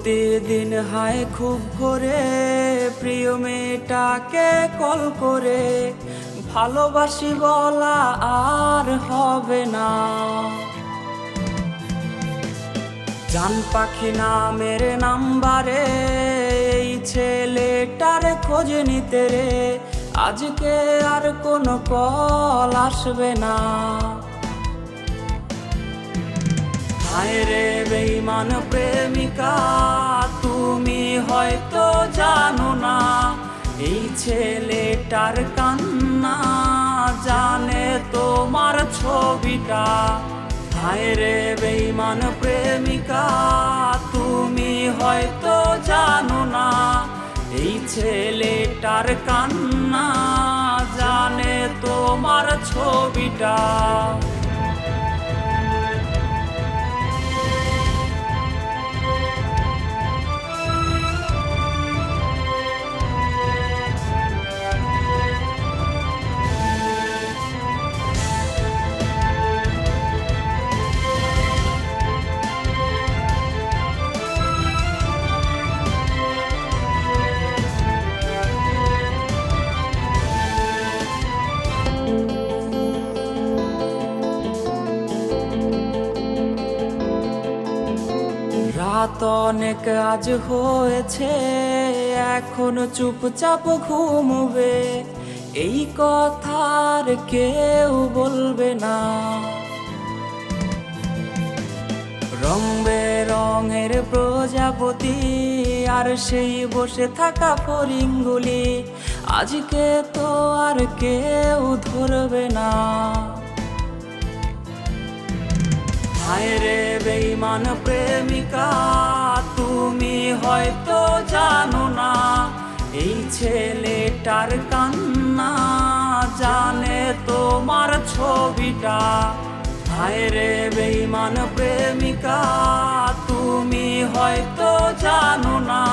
প্রতিদিন হায় খুব ভোরে প্রিয় মেয়েটাকে কল করে ভালোবাসি বলা আর হবে না। জান পাখি নামের নাম্বারে এই ছেলেটার খোঁজ নিতে রে আজকে আর কোনো কল আসবে না। হায় রে বেঈমান প্রেমিকা তুমি হয়তো জানো না এই ছেলেটার কান্না জানে তোমার ছবিটা। হায় রে বেঈমান প্রেমিকা তুমি হয়তো জানো না এই ছেলেটার কান্না জানে তোমার ছবিটা। রাত অনেক আজ হয়েছে এখনো চুপচাপ ঘুমবে এই কথার কেউ বলবে না। রং বেরঙের প্রজাপতি আর সেই বসে থাকা ফড়িংগুলি আজকে তো আর কেউ ধরবে না। হায় রে বেঈমান প্রেমিকা তুমি হয়তো জানো না এই ছেলেটার কান্না জানে তোমার ছবিটা। হায় রে বেঈমান প্রেমিকা তুমি হয়তো জানো না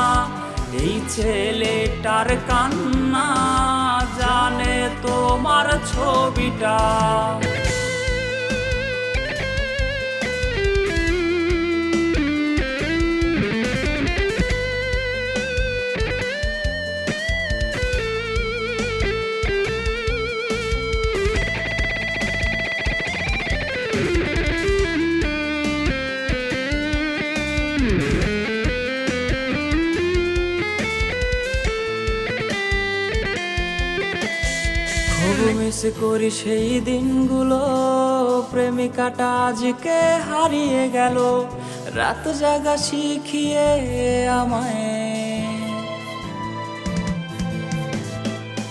এই ছেলেটার কান্না জানে তোমার ছবিটা। খুব মিস করি সেই দিনগুলো প্রেমিকাটা আজকে হারিয়ে গেল রাত জাগা শিখিয়ে আমায়।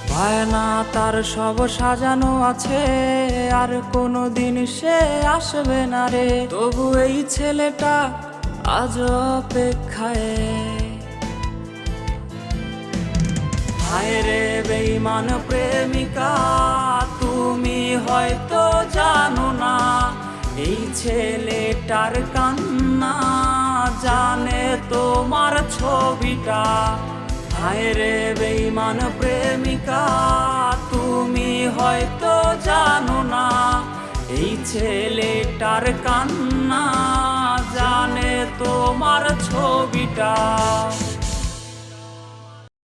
বায়না তার সব সাজানো আছে আর কোনো দিন সে আসবে না রে তবু এই ছেলেটা আজ অপেক্ষায়। হায় রে বেঈমান প্রেমিকা তুমি হয়তো জানো না এই ছেলেটার কান্না জানে তোমার ছবিটা। হায় রে বেঈমান প্রেমিকা তুমি হয়তো জানো না এই ছেলেটার কান্না জানে তোমার ছবিটা।